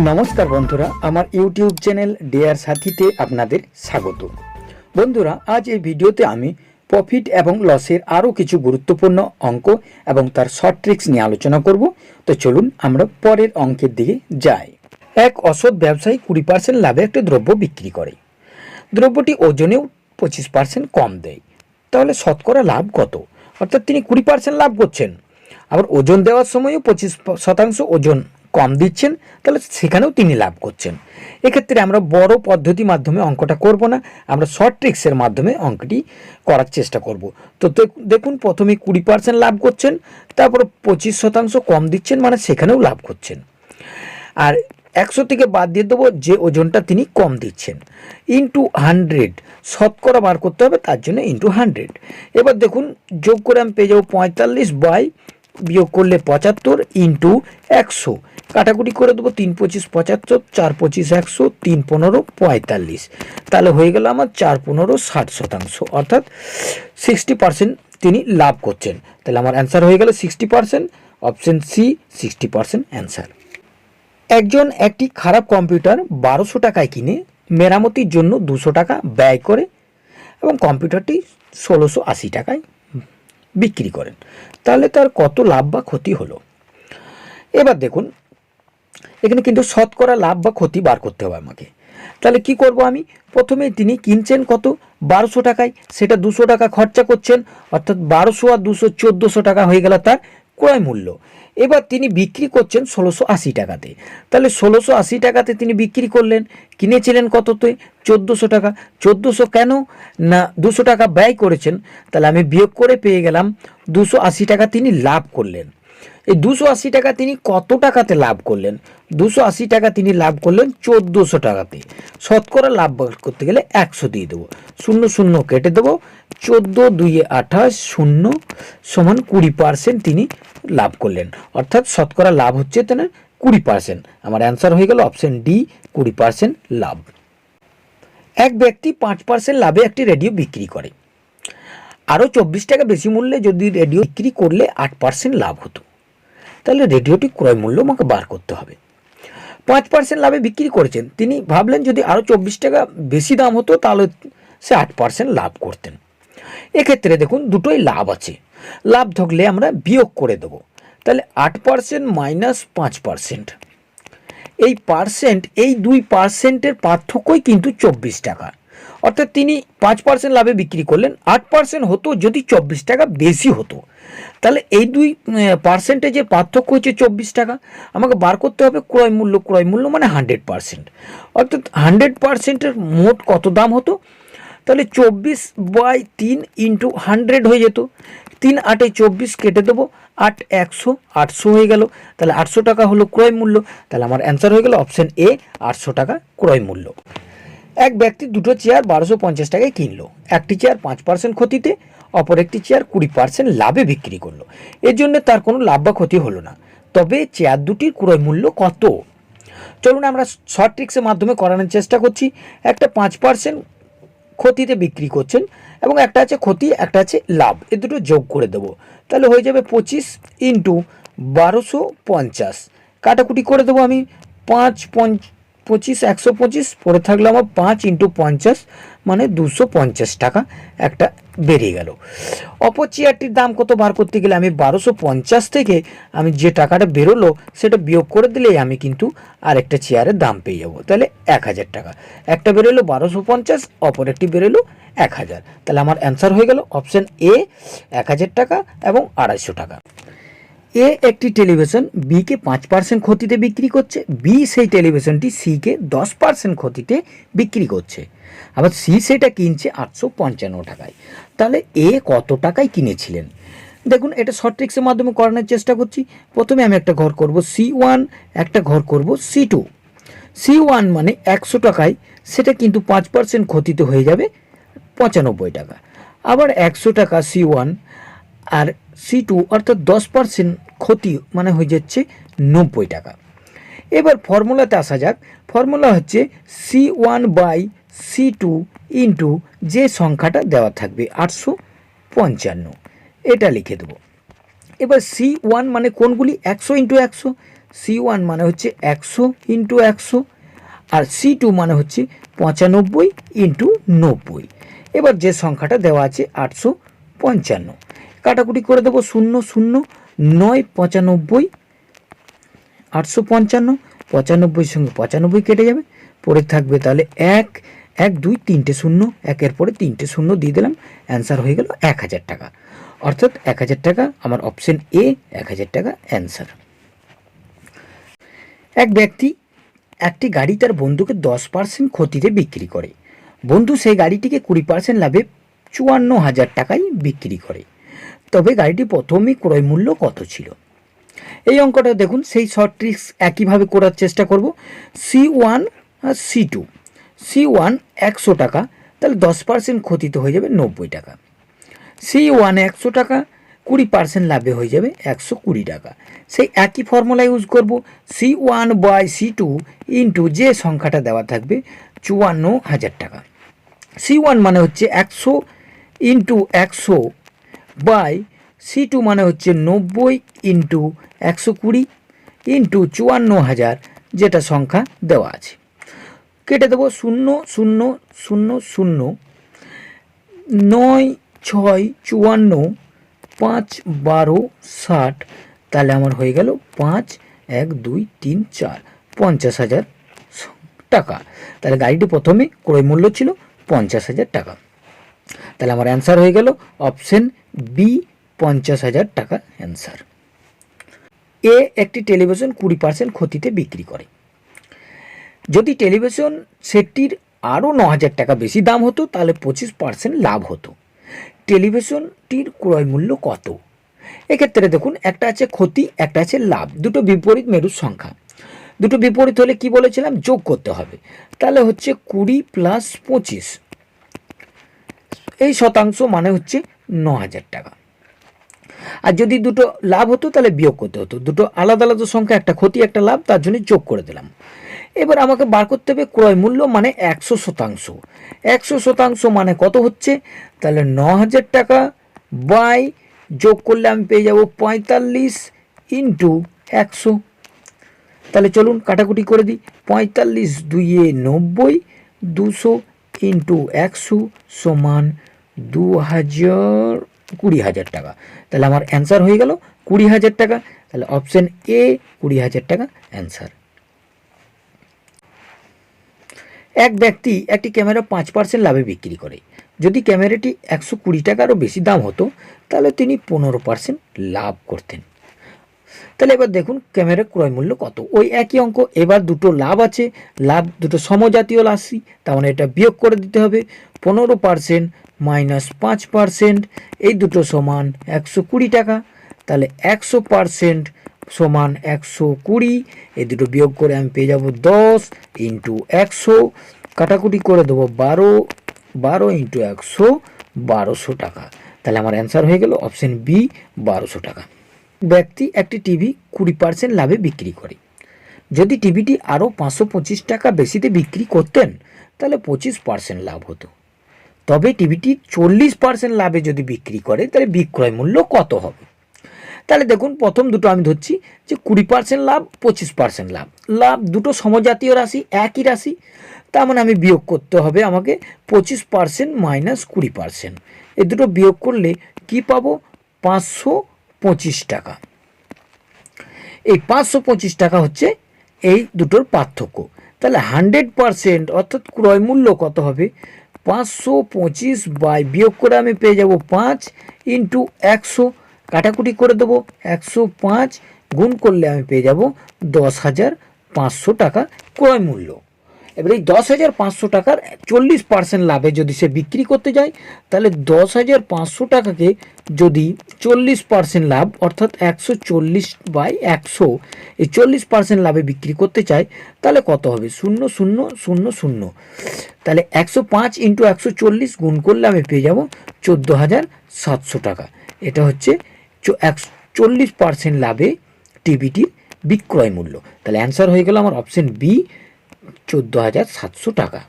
নমস্কার বন্ধুরা, আমার ইউটিউব চ্যানেল ডেয়ার সাথীতে আপনাদের স্বাগত। বন্ধুরা, আজ এই ভিডিওতে আমি প্রফিট এবং লসের আরও কিছু গুরুত্বপূর্ণ অঙ্ক এবং তার শর্ট ট্রিক্স নিয়ে আলোচনা করব। তো চলুন আমরা পরের অঙ্কের দিকে যাই। এক অসৎ ব্যবসায়ী 20% লাভে একটি দ্রব্য বিক্রি করে। দ্রব্যটি ওজনেও 25% কম দেয়। তাহলে শতকরা লাভ কত? অর্থাৎ তিনি 20% লাভ করছেন, আবার ওজন দেওয়ার সময়ও 25% ওজন কম দিচ্ছেন, তাহলে সেখানেও তিনি লাভ করছেন। এক্ষেত্রে আমরা বড় পদ্ধতি মাধ্যমে অঙ্কটা করব না, আমরা শর্ট ট্রিক্সের মাধ্যমে অঙ্কটি করার চেষ্টা করব। তো দেখুন, প্রথমে 20% লাভ করছেন, তারপর 25% কম দিচ্ছেন, মানে সেখানেও লাভ করছেন। আর 100 থেকে বাদ দিয়ে দেবো যে ওজনটা তিনি কম দিচ্ছেন, ইন্টু 100 শতকরা বার করতে হবে, তার জন্য ইন্টু 100। এবার দেখুন, যোগ করে আমি পেয়ে যাবো 45 বাই বিয়োগ করলে 75 ইন্টু 100, কাটাকুটি করে দেবো 3 25 75, 4 25 100, 3 15 45, তাহলে হয়ে গেল আমার 4 15 60%, অর্থাৎ 60% তিনি লাভ করছেন। তাহলে আমার অ্যান্সার হয়ে গেল 60%, অপশন সি 60% অ্যান্সার। একজন একটি খারাপ কম্পিউটার 1200 টাকায় কিনে মেরামতির জন্য 200 টাকা ব্যয় করে এবং কম্পিউটারটি 1680 টাকায় বিক্রি করেন। তাহলে তার কত লাভ বা ক্ষতি হলো? এবার দেখুন, এখানে কিন্তু শতকরা লাভ বা ক্ষতি বার করতে হবে আমাকে। তাহলে কি করব আমি? প্রথমে তিনি কিনছেন কত? 1200 টাকায়, সেটা 200 টাকা খরচা করছেন, অর্থাৎ 1200 আর 200 1400 টাকা হয়ে গেল তার ক্রয় মূল্য। এবার তিনি বিক্রি করছেন 1680 টাকাতে। তাহলে 1680 টাকাতে তিনি বিক্রি করলেন, কিনেছিলেন কততে? 1400 টাকা। 1400 কেন না 200 টাকা ব্যয় করেছেন, তাহলে আমি বিয়োগ করে পেয়ে গেলাম 280 টাকা তিনি লাভ করলেন। এই 280 টাকা তিনি কত টাকাতে লাভ করলেন? 280 টাকা তিনি লাভ করলেন 1400 টাকাতে। শতকরা লাভ করতে গেলে 100 দিয়ে দেবো, 0 0 কেটে দেবো, 14 2 28 0 সমান 20% তিনি লাভ করলেন, অর্থাৎ শতকরা লাভ হচ্ছে তাহলে 20%। আমার অ্যান্সার হয়ে গেল অপশন ডি, 20% লাভ। এক ব্যক্তি 5% লাভে একটি রেডিও বিক্রি করে। আরও 24 টাকা বেশি মূল্যে যদি রেডিও বিক্রি করলে 8% লাভ হতো। তাহলে রেডিওটি ক্রয় মূল্য আমাকে বার করতে হবে। 5% লাভে বিক্রি করেছেন, তিনি ভাবলেন যদি আরও 24 টাকা বেশি দাম হতো তাহলে সে 8% লাভ করতেন। এক্ষেত্রে দেখুন, দুটোই লাভ আছে, লাভ থাকলে আমরা বিয়োগ করে দেবো। তাহলে 8% মাইনাস 5%, এই পার্সেন্ট, এই 2%-এর পার্থক্যই কিন্তু 24 টাকা। অর্থাৎ তিনি 5% লাভে বিক্রি করলেন, 8% হতো যদি 24 টাকা বেশি হতো। তাহলে এই 2% যে পার্থক্য হচ্ছে 24 টাকা, আমাকে বার করতে হবে ক্রয় মূল্য। ক্রয় মূল্য মানে 100%, অর্থাৎ 100%-এর মোট কত দাম হতো? তাহলে 24/3 ইন্টু 100 হয়ে যেত। 3 8 24 কেটে দেবো, 8 100, 800 হয়ে গেল। তাহলে 800 টাকা হলো ক্রয় মূল্য। তাহলে আমার অ্যান্সার হয়ে গেল অপশন এ, 800 টাকা ক্রয় মূল্য। এক ব্যক্তি দুটো চেয়ার 1250 টাকায় কিনলো। একটি চেয়ার 5% ক্ষতিতে, অপর একটি চেয়ার 20% লাভে বিক্রি করলো। এর জন্য তার কোনো লাভ বা ক্ষতি হলো না। তবে চেয়ার দুটির ক্রয় মূল্য কত? চলুন আমরা শর্ট ট্রিক্সের মাধ্যমে করানোর চেষ্টা করছি। একটা 5% ক্ষতিতে বিক্রি করছেন এবং একটা আছে ক্ষতি, একটা আছে লাভ, এ দুটো যোগ করে দেবো। তাহলে হয়ে যাবে 25 ইন্টু 1250, কাটাকুটি করে দেবো আমি, 5 25 125, পরে থাকলো আমার 5 ইন্টু 50 মানে 250 টাকা একটা বেরিয়ে গেল। অপর চেয়ারটির দাম কত বার করতে গেলে আমি 1250 থেকে আমি যে টাকাটা বেরোলো সেটা বিয়োগ করে দিলেই আমি কিন্তু আরেকটা চেয়ারের দাম পেয়ে যাবো। তাহলে 1000 টাকা, একটা বেরোলো 1250, অপর একটি বেরোলো 1000। তাহলে আমার অ্যান্সার হয়ে গেল অপশন এ, 1000 টাকা এবং 250 টাকা। এ একটি টেলিভিশন বিকে 5% ক্ষতিতে বিক্রি করছে, বি সেই টেলিভিশনটি সিকে 10% ক্ষতিতে বিক্রি করছে, আবার সি সেটা কিনছে 855 টাকায়। তাহলে এ কত টাকায় কিনেছিলেন? দেখুন, এটা শর্ট ট্রিক্সের মাধ্যমে করানোর চেষ্টা করছি। প্রথমে আমি একটা ঘর করব C1, একটা ঘর করব C2। C1 মানে 100 টাকায়, সেটা কিন্তু 5% ক্ষতিতে হয়ে যাবে 95 টাকা। আবার 100 টাকা C1 আর C2 অর্থাৎ 10% ক্ষতি মানে হয়ে যাচ্ছে 90 টাকা। এবার ফর্মুলাতে আসা যাক। ফর্মুলা হচ্ছে C1/C2 ইন্টু যে সংখ্যাটা দেওয়া থাকবে 855, এটা লিখে দেবো। এবার C1 মানে কোনগুলি? 100 ইন্টু 100, C1 মানে হচ্ছে 100 ইন্টু 100, আর C2 মানে হচ্ছে 95 ইন্টু 90। এবার যে সংখ্যাটা দেওয়া আছে 855, কাটাকুটি করে দেবো 0 0 9 95, 855, 95 সঙ্গে 95 কেটে যাবে, পরে থাকবে তাহলে 1 1 2 3টে শূন্য, একের পরে 3টে শূন্য দিয়ে দিলাম, অ্যান্সার হয়ে গেল 1000 টাকা। অর্থাৎ 1000 টাকা আমার অপশন এ, 1000 টাকা অ্যান্সার। এক ব্যক্তি একটি গাড়ি তার বন্ধুকে 10% ক্ষতিতে বিক্রি করে। বন্ধু সেই গাড়িটিকে 20% লাভে 54,000 টাকায় বিক্রি করে। তবে গাড়িটি প্রথমেই ক্রয় মূল্য কত ছিল? এই অঙ্কটা দেখুন, সেই শর্ট ট্রিক্স একইভাবে করার চেষ্টা করব। C1 আর C2, C1 100 টাকা, তাহলে 10% ক্ষতিতে হয়ে যাবে 90 টাকা। C1 100 টাকা, 20% লাভে হয়ে যাবে 120 টাকা। সেই একই ফর্মুলা ইউজ করব, C1 বাই C2 ইন্টু যে সংখ্যাটা দেওয়া থাকবে 54,000 টাকা। C1 মানে হচ্ছে 100 ইন্টু 100 বাই C2 মানে হচ্ছে 90 ইন্টু 120 ইন্টু 54,000, যেটা সংখ্যা দেওয়া আছে। কেটে দেবো 0 0 0 0, 9 6 54, 5 12 60, তাহলে আমার হয়ে গেল 5 1 2 3 4, 50,000 টাকা। তাহলে গাড়িটি প্রথমে ক্রয় মূল্য ছিল 50,000 টাকা। তাহলে আমার অ্যান্সার হয়ে গেল অপশন বি, 50,000 টাকা অ্যান্সার। এ একটি টেলিভিশন 20% ক্ষতিতে বিক্রি করে। যদি টেলিভিশন সেটটির আরও 9,000 টাকা বেশি দাম হতো তাহলে 25% লাভ হতো। টেলিভিশনটির ক্রয় মূল্য কত? এক্ষেত্রে দেখুন, একটা আছে ক্ষতি, একটা আছে লাভ, দুটো বিপরীত মেরুর সংখ্যা। দুটো বিপরীত হলে কি বলেছিলাম, যোগ করতে হবে। তাহলে হচ্ছে 20 প্লাস 25, এই শতাংশ মানে হচ্ছে 9,000 টাকা। আর যদি দুটো লাভ হতো তাহলে বিয়োগ করতে হতো। দুটো আলাদা আলাদা সংখ্যা, একটা ক্ষতি একটা লাভ, তার জন্য যোগ করে দিলাম। এবার আমাকে বার করতে হবে ক্রয় মূল্য মানে 100%। 100% মানে কত হচ্ছে, তাহলে 9,000 টাকা বাই, যোগ করলে আমি পেয়ে যাব 45 ইন্টু 100। তাহলে চলুন কাটাকুটি করে দিই, 45 2 90, 200 ইন্টু 100 সমান 20,000 টাকা। তাহলে আমার অ্যান্সার হয়ে গেল 20,000 টাকা। তাহলে অপশন এ, 20,000 টাকা অ্যান্সার। এক ব্যক্তি একটি ক্যামেরা 5% লাভে বিক্রি করে। যদি ক্যামেরাটি 120 টাকারও বেশি দাম হতো তাহলে তিনি 15% লাভ করতেন। তাহলে এবার দেখুন ক্যামেরার ক্রয় মূল্য কত। ওই একই অঙ্ক, এবার দুটো লাভ আছে, লাভ দুটো সমজাতীয় রাশি, তার মানে এটা বিয়োগ করে দিতে হবে। 15% মাইনাস 5%, এই দুটো সমান 120 টাকা। তাহলে 100% সমান 120, এই দুটো বিয়োগ করে আমি পেয়ে যাব 10 ইন্টু 100, কাটাকুটি করে দেবো 12 ইন্টু 100, 1200 টাকা। তাহলে আমার অ্যান্সার হয়ে গেল অপশন বি, 1200 টাকা। ব্যক্তি একটি টিভি 20% লাভে বিক্রি করে। যদি টিভিটি আরও 525 টাকা বেশিতে বিক্রি করতেন তাহলে 25% লাভ হতো। তবে টিভিটি 40% লাভে যদি বিক্রি করে তাহলে বিক্রয় মূল্য কত হবে? তাহলে দেখুন, প্রথম দুটো আমি ধরছি যে 20% লাভ, 25% লাভ। লাভ দুটো সমজাতীয় রাশি, একই রাশি, তার মানে আমি বিয়োগ করতে হবে আমাকে 25% মাইনাস 20%। এই দুটো বিয়োগ করলে কি পাবো, 525 টাকা। এই 525 টাকা হচ্ছে এই দুটোর পার্থক্য। তাহলে 100% অর্থাৎ ক্রয় মূল্য কত হবে, 525 বাই, বিয়োগ করে আমি পেয়ে যাব 5 ইন্টু 100, কাটাকুটি করে দেবো 105, গুণ করলে আমি পেয়ে যাব 10,500 টাকা ক্রয় মূল্য। এবার এই 10,500 টাকার 40% লাভে যদি সে বিক্রি করতে যায় তাহলে 10,500 টাকাকে যদি 40% লাভ অর্থাৎ 140 বাই 100, এই 40% লাভে বিক্রি করতে চায় তাহলে কত হবে, 0 0 0 0, তাহলে 105 ইন্টু 140 গুণ করলে আমি পেয়ে যাব 14,700 টাকা। এটা হচ্ছে 40% লাভে টিভিটির বিক্রয় মূল্য। তাহলে অ্যান্সার হয়ে গেল আমার অপশন বি, 14,700 টাকা।